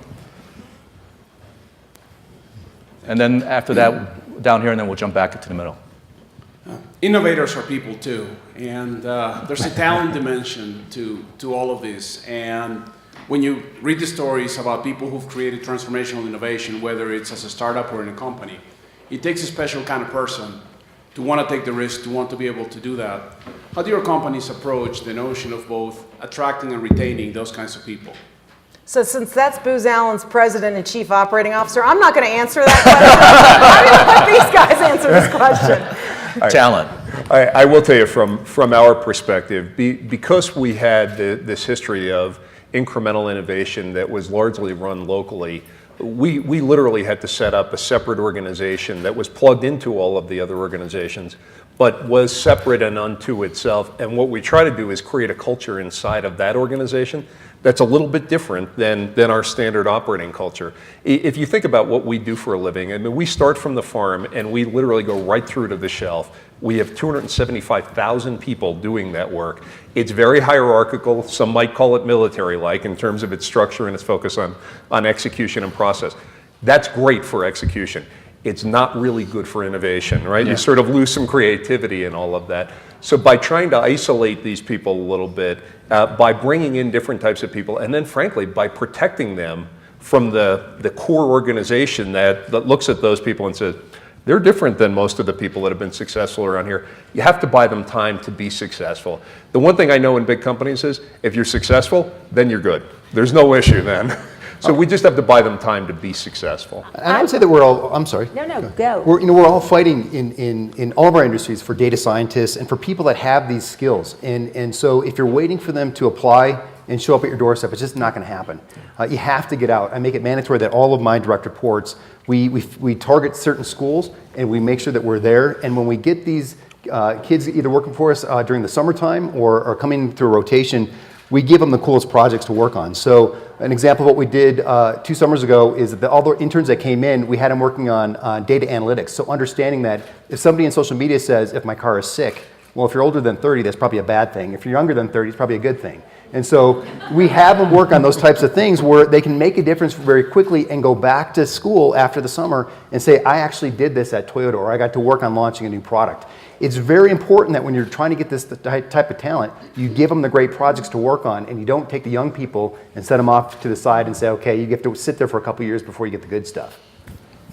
And then after that, down here, and then we'll jump back into the middle. Innovators are people too, and there's a talent dimension to all of this. And when you read the stories about people who've created transformational innovation, whether it's as a startup or in a company, it takes a special kind of person to want to take the risk, to want to be able to do that. How do your companies approach the notion of both attracting and retaining those kinds of people? So since that's Booz Allen's president and chief operating officer, I'm not going to answer that question. I'm going to let these guys answer this question. Talent. I will tell you from our perspective, because we had this history of incremental innovation that was largely run locally, we literally had to set up a separate organization that was plugged into all of the other organizations, but was separate and unto itself. And what we try to do is create a culture inside of that organization that's a little bit different than our standard operating culture. If you think about what we do for a living, I mean, we start from the farm and we literally go right through to the shelf. We have 275,000 people doing that work. It's very hierarchical. Some might call it military-like in terms of its structure and its focus on execution and process. That's great for execution. It's not really good for innovation, right? Yeah. You sort of lose some creativity in all of that. So by trying to isolate these people a little bit, by bringing in different types of people, and then frankly, by protecting them from the core organization that looks at those people and says, they're different than most of the people that have been successful around here. You have to buy them time to be successful. The one thing I know in big companies is, if you're successful, then you're good. There's no issue then. So we just have to buy them time to be successful. And I would say that we're all, I'm sorry. No, go. We're all fighting in all of our industries for data scientists and for people that have these skills. And so if you're waiting for them to apply and show up at your doorstep, it's just not going to happen. You have to get out. I make it mandatory that all of my direct reports, we target certain schools and we make sure that we're there. And when we get these kids either working for us during the summertime or coming through a rotation, we give them the coolest projects to work on. So an example of what we did 2 summers ago is that all the interns that came in, we had them working on data analytics. So understanding that if somebody in social media says, if my car is sick, well, if you're older than 30, that's probably a bad thing. If you're younger than 30, it's probably a good thing. And so we have them work on those types of things where they can make a difference very quickly and go back to school after the summer and say, I actually did this at Toyota, or I got to work on launching a new product. It's very important that when you're trying to get this type of talent, you give them the great projects to work on, and you don't take the young people and set them off to the side and say, okay, you have to sit there for a couple years before you get the good stuff.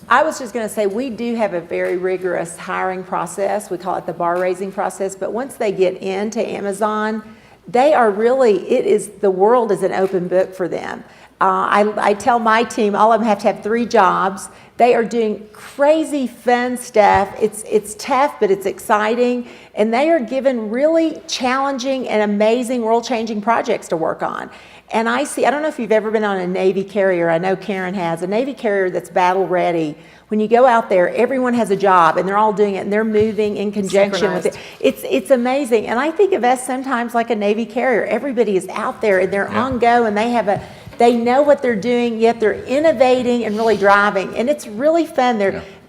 I was just going to say, we do have a very rigorous hiring process. We call it the bar raising process. But once they get into Amazon, they are really, the world is an open book for them. I tell my team, all of them have to have 3 jobs. They are doing crazy fun stuff. It's tough, but it's exciting. And they are given really challenging and amazing world-changing projects to work on. And I don't know if you've ever been on a Navy carrier. I know Karen has. A Navy carrier that's battle ready. When you go out there, everyone has a job, and they're all doing it, and they're moving in conjunction with it. It's amazing. And I think of us sometimes like a Navy carrier. Everybody is out there, and they're on go, and they know what they're doing, yet they're innovating and really driving. And it's really fun.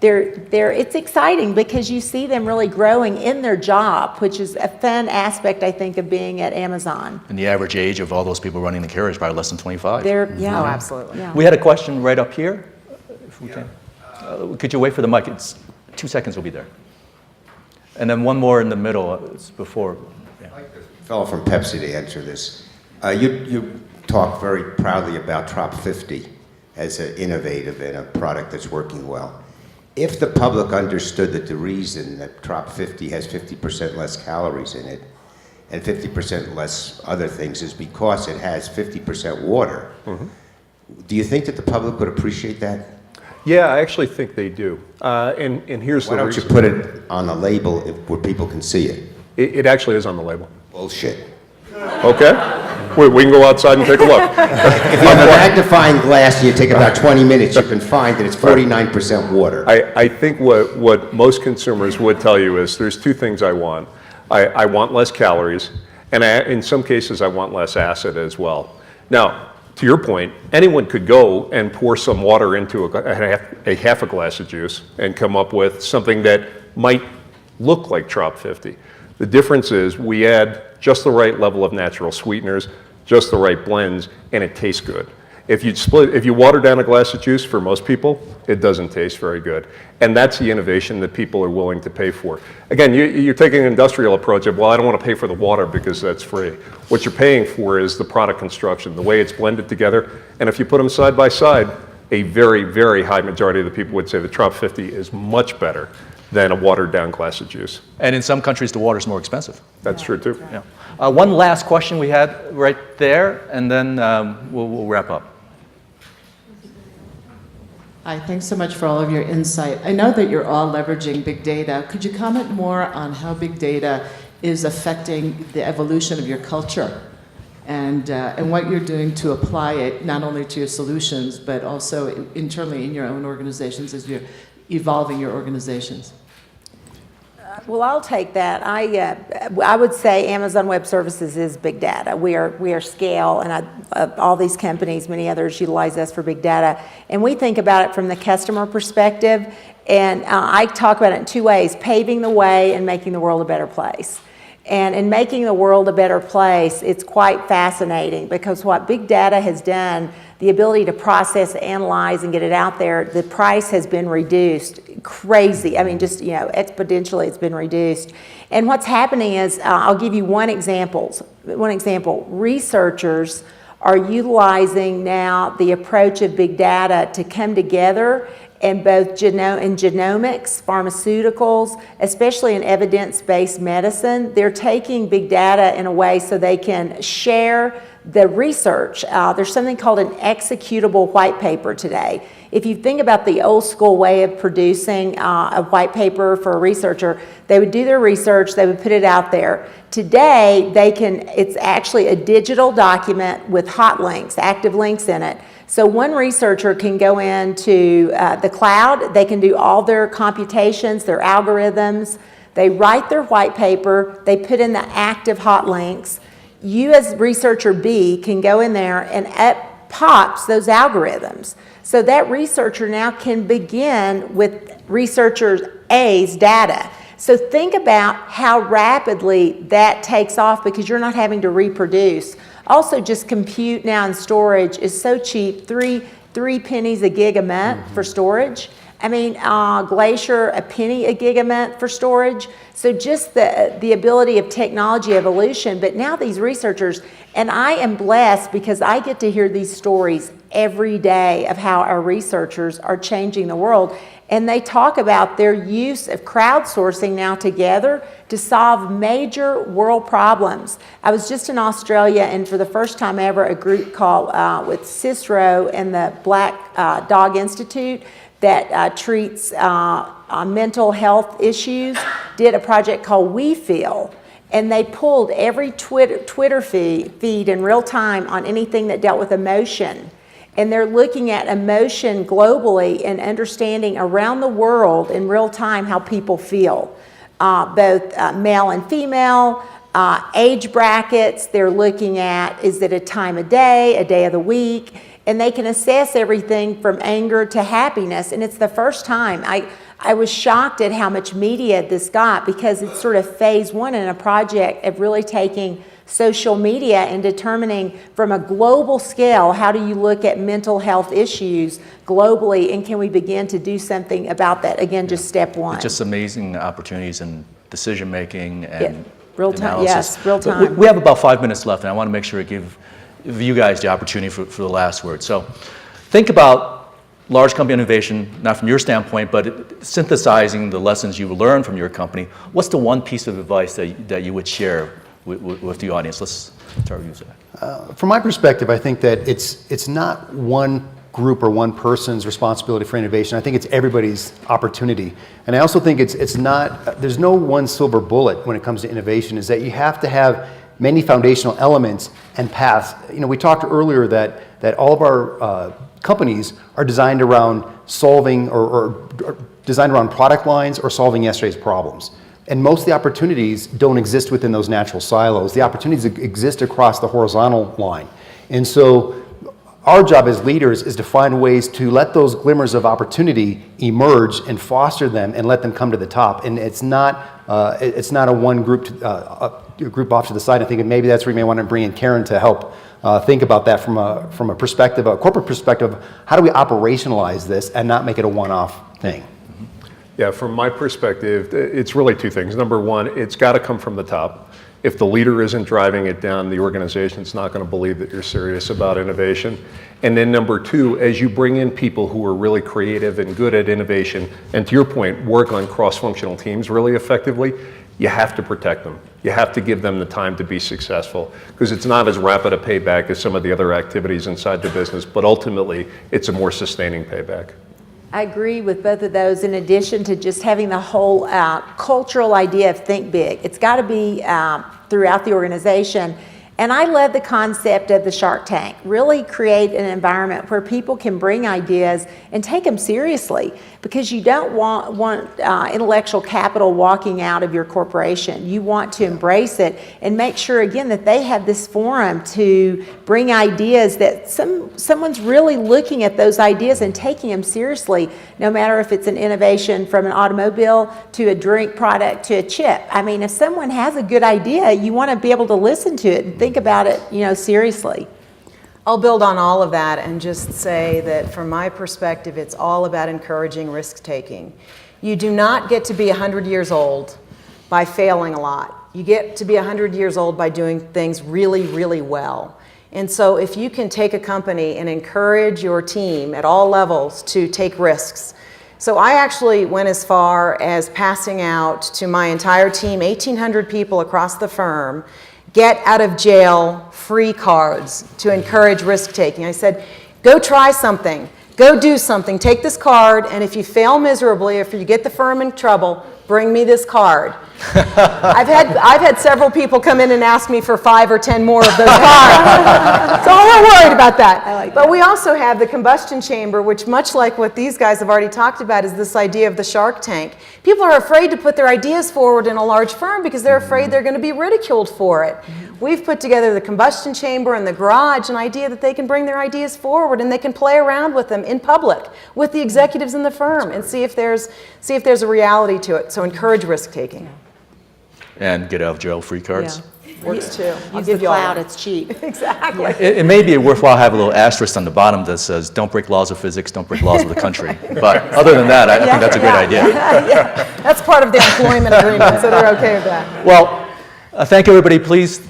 It's exciting because you see them really growing in their job, which is a fun aspect, I think, of being at Amazon. And the average age of all those people running the carrier is probably less than 25. Oh, absolutely. Yeah. We had a question right up here, if we can. Could you wait for the mic? It's 2 seconds, will be there. And then one more in the middle, it's before. Yeah. I'd like the fellow from Pepsi to answer this. You talk very proudly about Trop 50 as an innovative and a product that's working well. If the public understood that the reason that Trop 50 has 50% less calories in it and 50% less other things is because it has 50% water, do you think that the public would appreciate that? Yeah, I actually think they do. And here's Why the don't reason. you put it on the label where people can see it? It actually is on the label. Bullshit. Okay? We can go outside and take a look. If you have a magnifying glass and you take about 20 minutes, you can find that it's 49% water. I think what most consumers would tell you is there's 2 things I want. I want less calories, and in some cases I want less acid as well. Now, to your point, anyone could go and pour some water into a half a glass of juice and come up with something that might look like Trop 50. The difference is we add just the right level of natural sweeteners, just the right blends, and it tastes good. If you water down a glass of juice, for most people, it doesn't taste very good. And that's the innovation that people are willing to pay for. Again, you're taking an industrial approach of, well, I don't want to pay for the water because that's free. What you're paying for is the product construction, the way it's blended together. And if you put them side by side, a very, very high majority of the people would say the Trop 50 is much better than a watered down glass of juice. And in some countries, the water's more expensive. That's true too. Yeah. One last question we had right there, and then we'll wrap up. Hi, thanks so much for all of your insight. I know that you're all leveraging big data. Could you comment more on how big data is affecting the evolution of your culture and what you're doing to apply it not only to your solutions, but also internally in your own organizations as you're evolving your organizations? Well, I'll take that. I would say Amazon Web Services is big data. We are scale, and all these companies, many others, utilize us for big data. And we think about it from the customer perspective. And I talk about it in 2 ways: paving the way and making the world a better place. And in making the world a better place, it's quite fascinating because what big data has done, the ability to process, analyze, and get it out there, the price has been reduced crazy. I mean, just, exponentially it's been reduced. And what's happening is, I'll give you one example. Researchers are utilizing now the approach of big data to come together in both in genomics, pharmaceuticals, especially in evidence-based medicine. They're taking big data in a way so they can share the research. There's something called an executable white paper today. If you think about the old school way of producing a white paper for a researcher, they would do their research, they would put it out there. Today, it's actually a digital document with hot links, active links in it. So one researcher can go into the cloud, they can do all their computations, their algorithms, they write their white paper, they put in the active hot links. You as researcher B can go in there and up pops those algorithms. So that researcher now can begin with researcher A's data. So think about how rapidly that takes off because you're not having to reproduce. Also, just compute now and storage is so cheap, three pennies a gig a month for storage. I mean, Glacier, a penny a gig a month for storage. So just the ability of technology evolution. But now these researchers, and I am blessed because I get to hear these stories every day of how our researchers are changing the world. And they talk about their use of crowdsourcing now together to solve major world problems. I was just in Australia, and for the first time ever, a group called with Cicero and the Black Dog Institute that treats mental health issues did a project called We Feel. And they pulled every Twitter feed in real time on anything that dealt with emotion. And they're looking at emotion globally and understanding around the world in real time how people feel, both male and female, age brackets. They're looking at, is it a time of day, a day of the week? And they can assess everything from anger to happiness. And it's the first time. I was shocked at how much media this got, because it's sort of phase one in a project of really taking social media and determining from a global scale, how do you look at mental health issues globally, and can we begin to do something about that? Again, just step one. It's just amazing opportunities in decision making and real time. analysis. Yes, real time. We have about 5 minutes left, and I want to make sure to give you guys the opportunity for the last word. So think about large company innovation, not from your standpoint, but synthesizing the lessons you learned from your company. What's the one piece of advice that you would share with the audience? Let's start with you, Zach. From my perspective, I think that it's not one group or one person's responsibility for innovation. I think it's everybody's opportunity. And I also think it's not, there's no one silver bullet when it comes to innovation, is that you have to have many foundational elements and paths. You know, we talked earlier that all of our companies are designed around solving or designed around product lines or solving yesterday's problems. And most of the opportunities don't exist within those natural silos. The opportunities exist across the horizontal line. And so our job as leaders is to find ways to let those glimmers of opportunity emerge and foster them and let them come to the top. And it's not a one group group off to the side. I think maybe that's where you may want to bring in Karen to help think about that from a perspective, a corporate perspective. How do we operationalize this and not make it a one-off thing? Yeah, from my perspective, it's really two things. Number one, it's got to come from the top. If the leader isn't driving it down, the organization's not going to believe that you're serious about innovation. And then number two, as you bring in people who are really creative and good at innovation, and to your point, work on cross-functional teams really effectively, you have to protect them. You have to give them the time to be successful, because it's not as rapid a payback as some of the other activities inside the business, but ultimately, it's a more sustaining payback. I agree with both of those, in addition to just having the whole cultural idea of think big. It's got to be throughout the organization. And I love the concept of the Shark Tank. Really create an environment where people can bring ideas and take them seriously, because you don't want intellectual capital walking out of your corporation. You want to embrace it and make sure, again, that they have this forum to bring ideas, that someone's really looking at those ideas and taking them seriously, no matter if it's an innovation from an automobile to a drink product to a chip. I mean, if someone has a good idea, you want to be able to listen to it and think about it, seriously. I'll build on all of that and just say that from my perspective, it's all about encouraging risk-taking. You do not get to be 100 years old by failing a lot. You get to be 100 years old by doing things really, really well. And so if you can take a company and encourage your team at all levels to take risks. So I actually went as far as passing out to my entire team, 1,800 people across the firm, get out of jail free cards to encourage risk-taking. I said, go try something, go do something, take this card, and if you fail miserably, if you get the firm in trouble, bring me this card. I've had several people come in and ask me for 5 or 10 more of those cards. So I'm not worried about that. But we also have the combustion chamber, which, much like what these guys have already talked about, is this idea of the Shark Tank. People are afraid to put their ideas forward in a large firm because they're afraid they're going to be ridiculed for it. We've put together the combustion chamber and the garage, an idea that they can bring their ideas forward and they can play around with them in public with the executives in the firm and see if there's a reality to it. So encourage risk-taking. And get out of jail free cards. Yeah. Works too. Use the cloud, it's cheap. Exactly. It may be worthwhile to have a little asterisk on the bottom that says, don't break laws of physics, don't break laws of the country. But other than that, I think that's a great idea. Yeah. That's part of the employment agreement, so they're okay with that. Well, thank everybody. Please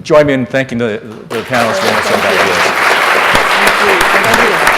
join me in thanking the panelists for their ideas. Thank you.